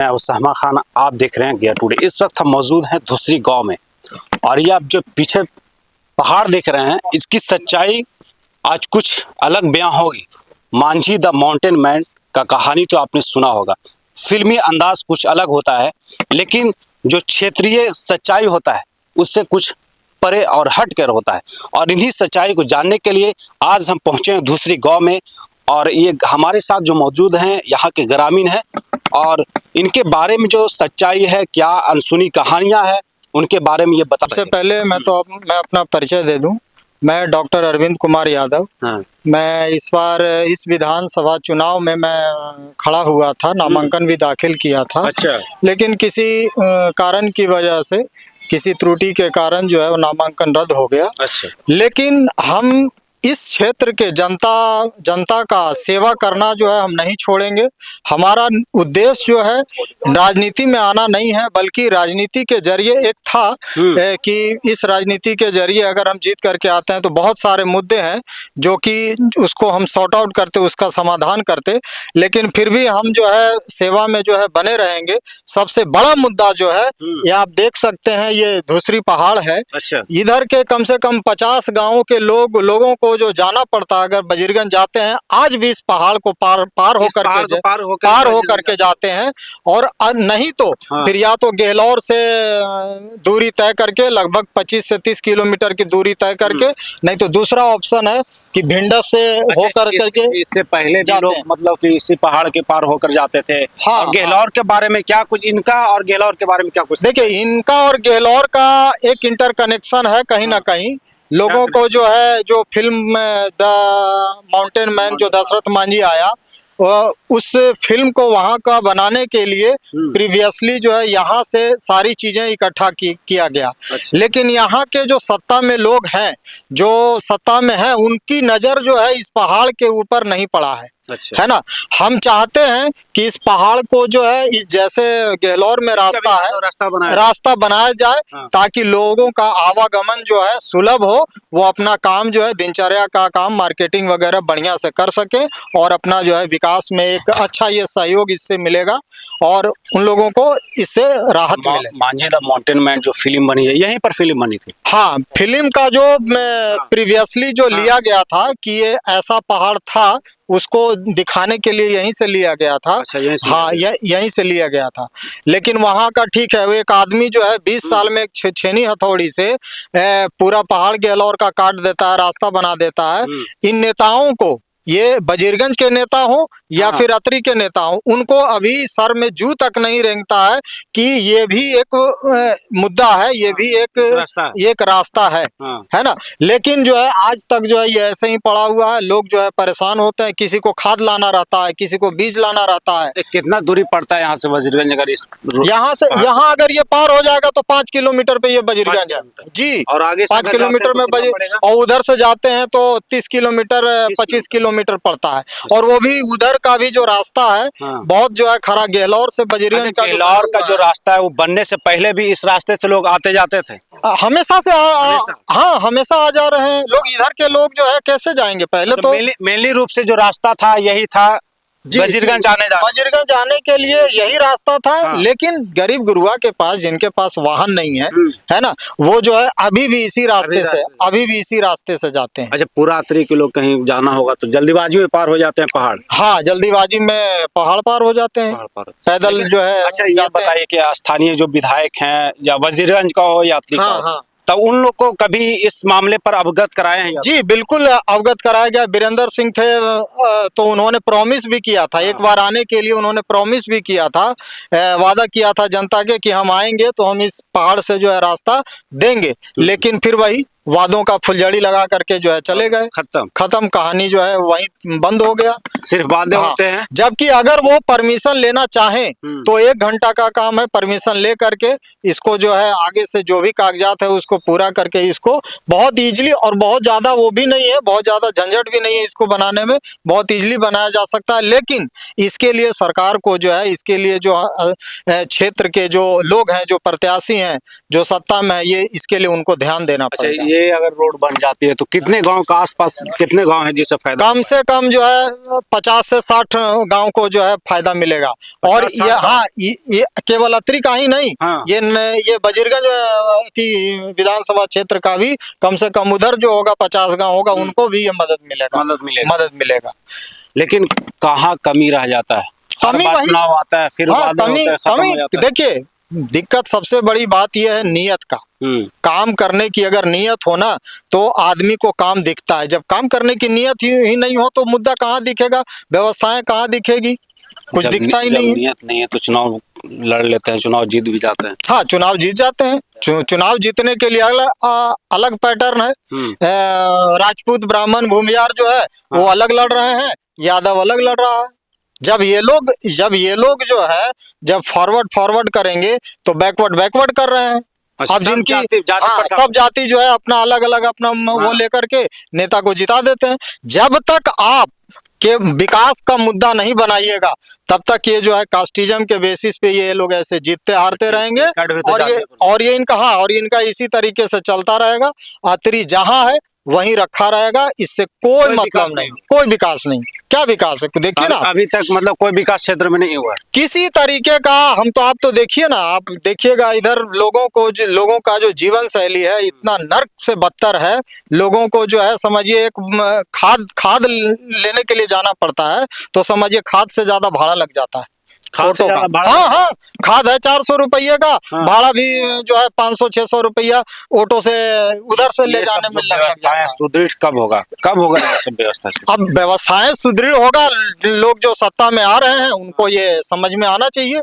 मैं उस्मा खान, आप देख रहे हैं गया टुडे। इस वक्त हम मौजूद हैं धुसरी गांव में और ये आप जो पीछे पहाड़ देख रहे हैं इसकी सच्चाई आज कुछ अलग बयां होगी। मांझी द माउंटेन मैन का कहानी तो आपने सुना होगा, फिल्मी अंदाज कुछ अलग होता है, लेकिन जो क्षेत्रीय सच्चाई होता है उससे कुछ परे और हट कर होता है। और इन्हीं सच्चाई को जानने के लिए आज हम पहुंचे हैं धुसरी गांव में और ये हमारे साथ जो मौजूद हैं यहाँ के ग्रामीण हैं और इनके बारे में जो सच्चाई है, क्या अनसुनी कहानियां हैं, उनके बारे में ये बता। सबसे पहले मैं अपना परिचय दे दूं। मैं डॉक्टर अरविंद कुमार यादव। मैं इस बार इस विधानसभा चुनाव में मैं खड़ा हुआ था, नामांकन भी दाखिल किया था। अच्छा। लेकिन किसी कारण की वजह से, किसी त्रुटि के कारण जो है वो नामांकन रद्द हो गया। अच्छा। लेकिन हम इस क्षेत्र के जनता का सेवा करना जो है हम नहीं छोड़ेंगे। हमारा उद्देश्य जो है राजनीति में आना नहीं है, बल्कि राजनीति के जरिए एक था कि इस राजनीति के जरिए अगर हम जीत करके आते हैं तो बहुत सारे मुद्दे हैं जो कि उसको हम सॉर्ट आउट करते, उसका समाधान करते। लेकिन फिर भी हम जो है सेवा में जो है बने रहेंगे। सबसे बड़ा मुद्दा जो है ये आप देख सकते हैं, ये धुसरी पहाड़ है। अच्छा। इधर के कम से कम 50 गाँव के लोगों को जो जाना पड़ता है, अगर बजीरगंज जाते हैं आज भी इस पहाड़ को पार होकर के जाते हैं। और नहीं तो फिर या तो गेहलोर से दूरी तय करके लगभग 25 से 30 किलोमीटर की दूरी तय करके, नहीं तो दूसरा ऑप्शन है कि भिंडा से होकर करके। इससे पहले भी लोग मतलब कि इसी पहाड़ के पार होकर जाते थे। हाँ, और गेहलोर के बारे में क्या कुछ, इनका और गेहलोर के बारे में क्या कुछ? देखिए, इनका और गेहलोर का एक इंटरकनेक्शन है कहीं ना कहीं। लोगों को जो है, जो फिल्म द माउंटेन मैन जो दशरथ मांझी आया, उस फिल्म को वहाँ का बनाने के लिए प्रीवियसली जो है यहाँ से सारी चीजें इकट्ठा किया गया। अच्छा। लेकिन यहाँ के जो सत्ता में लोग हैं, जो सत्ता में हैं, उनकी नजर जो है इस पहाड़ के ऊपर नहीं पड़ा है। अच्छा। है ना। हम चाहते हैं कि इस पहाड़ को जो है इस जैसे गेहलोर में रास्ता है, रास्ता बनाया जाए। हाँ। ताकि लोगों का आवागमन जो है सुलभ हो, वो अपना काम जो है दिनचर्या का काम, मार्केटिंग वगैरह बढ़िया से कर सके और अपना जो है विकास में एक अच्छा ये सहयोग इससे मिलेगा और उन लोगों को इससे राहत मिले। मांझी द माउंटेन मैन जो फिल्म बनी है, यहीं पर फिल्म बनी थी। हाँ, फिल्म का जो प्रीवियसली जो लिया गया था कि ये ऐसा पहाड़ था, उसको दिखाने के लिए यहीं से लिया गया था। अच्छा, हाँ, यहीं से लिया गया था। लेकिन वहाँ का ठीक है, वो एक आदमी जो है 20 साल में एक छेनी हथौड़ी से पूरा पहाड़ गेहलोर का काट देता है, रास्ता बना देता है। इन नेताओं को, ये बजीरगंज के नेता हो या फिर अतरी के नेता हो, उनको अभी सर में जू तक नहीं रेंगता है कि ये भी एक मुद्दा है, ये भी एक रास्ता है। है ना। लेकिन जो है आज तक जो है ये ऐसे ही पड़ा हुआ है। लोग जो है परेशान होते हैं, किसी को खाद लाना रहता है, किसी को बीज लाना रहता है। कितना दूरी पड़ता है यहाँ से बजीरगंज? अगर इस यहाँ अगर ये पार हो जाएगा तो 5 किलोमीटर पे ये बजीरगंज है जी। और आगे 5 किलोमीटर में और उधर से जाते हैं तो 30 किलोमीटर 25 किलोमीटर पड़ता है। और वो भी उधर का भी जो रास्ता है बहुत जो है खरा, गेहलोर से बजीरगंज का। गेहलोर का जो रास्ता है वो बनने से पहले भी इस रास्ते से लोग आते जाते थे हमेशा से। हाँ, हमेशा आ जा रहे हैं लोग। इधर के लोग जो है कैसे जाएंगे? पहले तो मेनली रूप से जो रास्ता था यही था बजीरगंज आने के लिए यही रास्ता था। हाँ। लेकिन गरीब गुरुआ के पास, जिनके पास वाहन नहीं है ना, वो जो है अभी भी इसी रास्ते से जाते हैं। अच्छा, पूरा अतरी के लोग कहीं जाना होगा तो जल्दीबाजी में पार हो जाते हैं पहाड़? हाँ, जल्दीबाजी में पहाड़ पार हो जाते हैं, पैदल जो है। अच्छा, ये बताइए कि स्थानीय जो विधायक हैं या बजीरगंज का हो या अतरी का हो, तो उन लोग को कभी इस मामले पर अवगत कराए हैं? जी बिल्कुल, अवगत कराया गया। वीरेंद्र सिंह थे तो उन्होंने प्रॉमिस भी किया था। एक बार आने के लिए उन्होंने प्रॉमिस भी किया था, वादा किया था जनता के कि हम आएंगे तो हम इस पहाड़ से जो है रास्ता देंगे। लेकिन फिर वही वादों का फुलझड़ी लगा करके जो है चले गए। खत्म कहानी जो है वहीं बंद हो गया। सिर्फ वादे होते हैं। जबकि अगर वो परमिशन लेना चाहें तो 1 घंटा का काम है। परमिशन ले करके इसको जो है आगे से जो भी कागजात है उसको पूरा करके इसको बहुत इजीली, और बहुत ज्यादा वो भी नहीं है, बहुत ज्यादा झंझट भी नहीं है इसको बनाने में, बहुत इजीली बनाया जा सकता है। लेकिन इसके लिए सरकार को जो है, इसके लिए जो क्षेत्र के जो लोग हैं, जो प्रत्याशी हैं, जो सत्ता में है, ये इसके लिए उनको ध्यान देना पड़ेगा। ये अगर रोड बन जाती है तो कितने गांव का आसपास कितने गांव है जिससे फायदा? कम से कम जो है 50 से 60 गांव को जो है फायदा मिलेगा। और 50-60 ये हाँ ये केवल अत्रि का ही नहीं, हाँ। ये बजीरगंज की विधानसभा क्षेत्र का भी कम से कम उधर जो होगा 50 गांव होगा, उनको भी ये मदद मिलेगा। मदद मिलेगा। लेकिन कहाँ कमी रह जाता है? हर कमी बार वही, चुनाव आता है फिर हाँ बाद में कमी होता है, खत्म कमी हो जाता है। देखिए, दिक्कत सबसे बड़ी बात यह है नियत का। काम करने की अगर नियत हो ना तो आदमी को काम दिखता है। जब काम करने की नियत ही नहीं हो तो मुद्दा कहाँ दिखेगा, व्यवस्थाएं कहाँ दिखेगी, कुछ दिखता ही नहीं है। नियत नहीं है तो चुनाव लड़ लेते हैं, चुनाव जीत भी जाते हैं। हाँ चुनाव जीत जाते हैं। चुनाव जीतने के लिए अलग पैटर्न है। राजपूत ब्राह्मण भूमियार जो है वो अलग लड़ रहे हैं, यादव अलग लड़ रहा है। जब ये लोग जो है जब फॉरवर्ड करेंगे तो बैकवर्ड कर रहे हैं। अच्छा, अब सब जिनकी जाति हाँ प्रथा। सब जाति जो है अपना अलग अलग अपना वो लेकर के नेता को जिता देते हैं। जब तक आप के विकास का मुद्दा नहीं बनाइएगा तब तक ये जो है कास्टिज्म के बेसिस पे ये लोग ऐसे जीतते हारते रहेंगे। और ये इनका इसी तरीके से चलता रहेगा। अत्रि जहां है वहीं रखा रहेगा, इससे कोई मतलब नहीं, कोई विकास नहीं। क्या विकास है देखिए ना, अभी तक मतलब कोई विकास क्षेत्र में नहीं हुआ किसी तरीके का। आप तो देखिए ना, आप देखिएगा इधर लोगों का जो जीवन शैली है इतना नर्क से बदतर है। लोगों को जो है समझिए एक खाद लेने के लिए जाना पड़ता है तो समझिए खाद से ज्यादा भाड़ा लग जाता है। ऑटो का हाँ खाद है 400 रुपये का, भाड़ा भी जो है 500-600 रुपया ऑटो से उधर से ले जाने में लग जाता है। सुदृढ़ कब होगा ये सब व्यवस्था? अब व्यवस्थाएं सुदृढ़ होगा, लोग जो सत्ता में आ रहे हैं उनको ये समझ में आना चाहिए।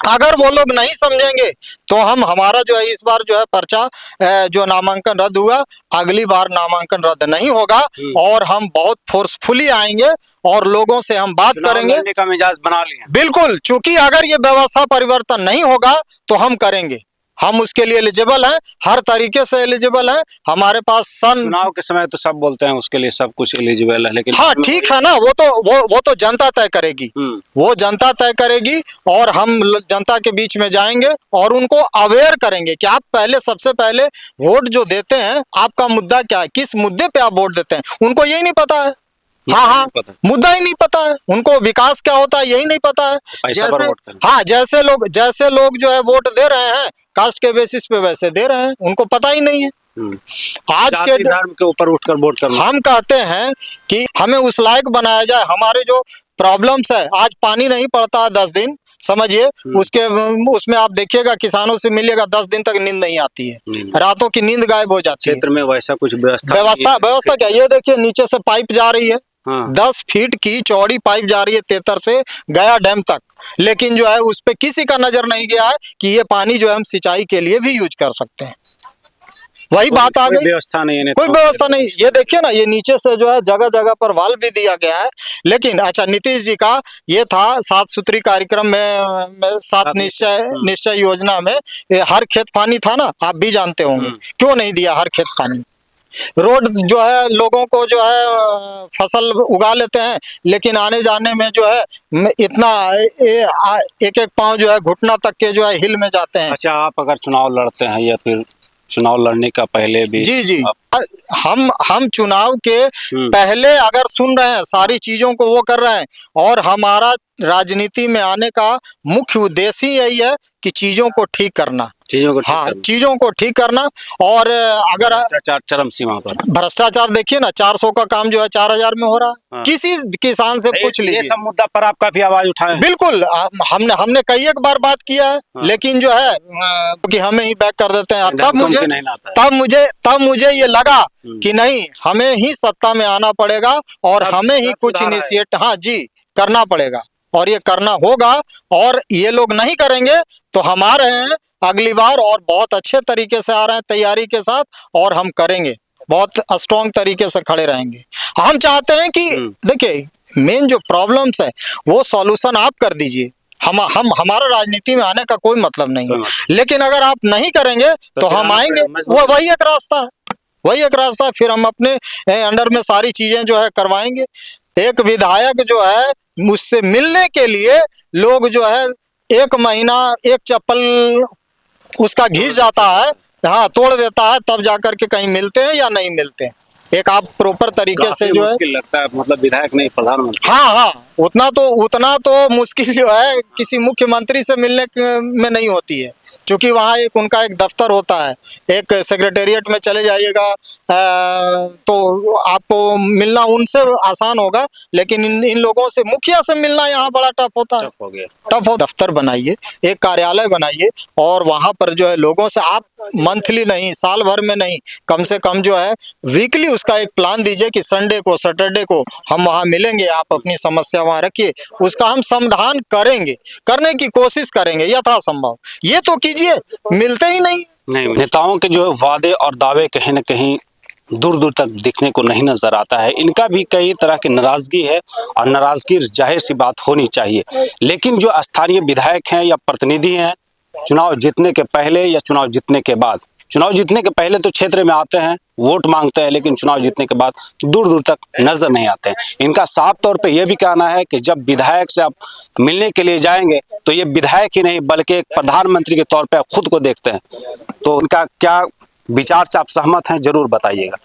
अगर वो लोग नहीं समझेंगे तो हमारा जो है इस बार जो है पर्चा जो नामांकन रद्द हुआ, अगली बार नामांकन रद्द नहीं होगा और हम बहुत फोर्सफुली आएंगे और लोगों से हम बात करेंगे का मिजाज बना लिया। बिल्कुल, चूंकि अगर ये व्यवस्था परिवर्तन नहीं होगा तो हम करेंगे। हम उसके लिए एलिजिबल हैं, हर तरीके से एलिजिबल हैं। हमारे पास चुनाव के समय तो सब बोलते हैं उसके लिए सब कुछ एलिजिबल है, लेकिन हाँ ठीक है ना, वो तो जनता तय करेगी। वो जनता तय करेगी और हम जनता के बीच में जाएंगे और उनको अवेयर करेंगे कि आप सबसे पहले वोट जो देते हैं आपका मुद्दा क्या है, किस मुद्दे पे आप वोट देते हैं। उनको यही नहीं पता है। हाँ मुद्दा ही नहीं पता है उनको, विकास क्या होता है यही नहीं पता है। जैसे लोग जो है वोट दे रहे हैं कास्ट के बेसिस पे वैसे दे रहे हैं, उनको पता ही नहीं है। आज के धर्म के ऊपर उठकर वोट करना। हम कहते हैं कि हमें उस लायक बनाया जाए। हमारे जो प्रॉब्लम्स है, आज पानी नहीं पड़ता है 10 दिन, समझिए उसमें आप देखिएगा किसानों से मिलिएगा 10 दिन तक नींद नहीं आती है, रातों की नींद गायब हो जाती है। क्षेत्र में वैसा कुछ व्यवस्था क्या, ये देखिए नीचे से पाइप जा रही है। 10 फीट की चौड़ी पाइप जा रही है तेतर से गया डैम तक, लेकिन जो है उस पे किसी का नजर नहीं गया है कि ये पानी जो है हम सिंचाई के लिए भी यूज कर सकते हैं। वही बात आ गई, व्यवस्था नहीं है, कोई व्यवस्था नहीं। ये देखिए ना, ये नीचे से जो है जगह जगह पर वाल भी दिया गया है। लेकिन अच्छा, नीतीश जी का ये था 7 सूत्री कार्यक्रम में 7 निश्चय योजना में हर खेत पानी था ना, आप भी जानते होंगे। क्यों नहीं दिया हर खेत पानी? रोड जो है लोगों को जो है फसल उगा लेते हैं, लेकिन आने जाने में जो है इतना एक पांव जो है घुटना तक के जो है हिल में जाते हैं। अच्छा, आप अगर चुनाव लड़ते हैं या फिर चुनाव लड़ने का पहले भी? जी हम चुनाव के पहले अगर सुन रहे हैं, सारी चीजों को वो कर रहे हैं, और हमारा राजनीति में आने का मुख्य उद्देश्य यही है कि चीजों को ठीक करना, चीजों को ठीक करना। और अगर भ्रष्टाचार चरम सीमा पर, भ्रष्टाचार देखिए ना, 400 का काम जो है 4000 में हो रहा है। किसी किसान से पूछ लीजिए। ये सब मुद्दा पर आप काफी आवाज उठाए। बिल्कुल, हमने कई एक बार बात किया है, लेकिन जो है कि हमें ही बैक कर देते हैं। तब मुझे ये लगा कि नहीं, हमें ही सत्ता में आना पड़ेगा और हमें ही कुछ इनिशिएट करना पड़ेगा, और ये करना होगा। और ये लोग नहीं करेंगे तो हम आ रहे हैं अगली बार और बहुत अच्छे तरीके से आ रहे हैं तैयारी के साथ, और हम करेंगे, बहुत स्ट्रॉन्ग तरीके से खड़े रहेंगे। हम चाहते हैं कि देखिए, मेन जो प्रॉब्लम्स है वो सॉल्यूशन आप कर दीजिए। हमारा राजनीति में आने का कोई मतलब नहीं है, लेकिन अगर आप नहीं करेंगे तो हम आएंगे। वही एक रास्ता है। फिर हम अपने अंडर में सारी चीजें जो है करवाएंगे। एक विधायक जो है मुझसे मिलने के लिए लोग जो है 1 महीना एक चप्पल उसका घिस जाता है हाँ तोड़ देता है, तब जाकर के कहीं मिलते हैं या नहीं मिलते हैं। एक आप प्रॉपर तरीके से काफी जो है, मुश्किल लगता है, मतलब विधायक नहीं प्रधानमंत्री। हाँ उतना तो मुश्किल जो है किसी मुख्यमंत्री से मिलने में नहीं होती है, क्योंकि वहाँ एक उनका एक दफ्तर होता है, एक सेक्रेटेरिएट में चले जाइएगा तो आपको मिलना उनसे आसान होगा, लेकिन इन लोगों से, मुखिया से मिलना यहाँ बड़ा टफ होता है। टफ हो गया। टफ हो, दफ्तर बनाइए, एक कार्यालय बनाइए, और वहाँ पर जो है लोगों से आप मंथली नहीं, साल भर में नहीं, कम से कम जो है वीकली उसका एक प्लान दीजिए कि संडे को, सैटरडे को हम वहाँ मिलेंगे, आप अपनी समस्या वहाँ रखिए, उसका हम समाधान करेंगे, करने की कोशिश करेंगे यथासंभव। ये तो कीजिए, मिलते ही नहीं। नेताओं के जो वादे और दावे कहीं न कहीं दूर दूर तक दिखने को नहीं नजर आता है। इनका भी कई तरह की नाराजगी है, और नाराजगी जाहिर सी बात होनी चाहिए, लेकिन जो स्थानीय विधायक हैं या प्रतिनिधि हैं, चुनाव जीतने के पहले या चुनाव जीतने के बाद, चुनाव जीतने के पहले तो क्षेत्र में आते हैं, वोट मांगते हैं, लेकिन चुनाव जीतने के बाद दूर दूर तक नजर नहीं आते हैं। इनका साफ तौर पे यह भी कहना है कि जब विधायक से आप मिलने के लिए जाएंगे तो ये विधायक ही नहीं बल्कि एक प्रधानमंत्री के तौर पे आप खुद को देखते हैं। तो उनका क्या विचार से आप सहमत हैं, जरूर बताइएगा।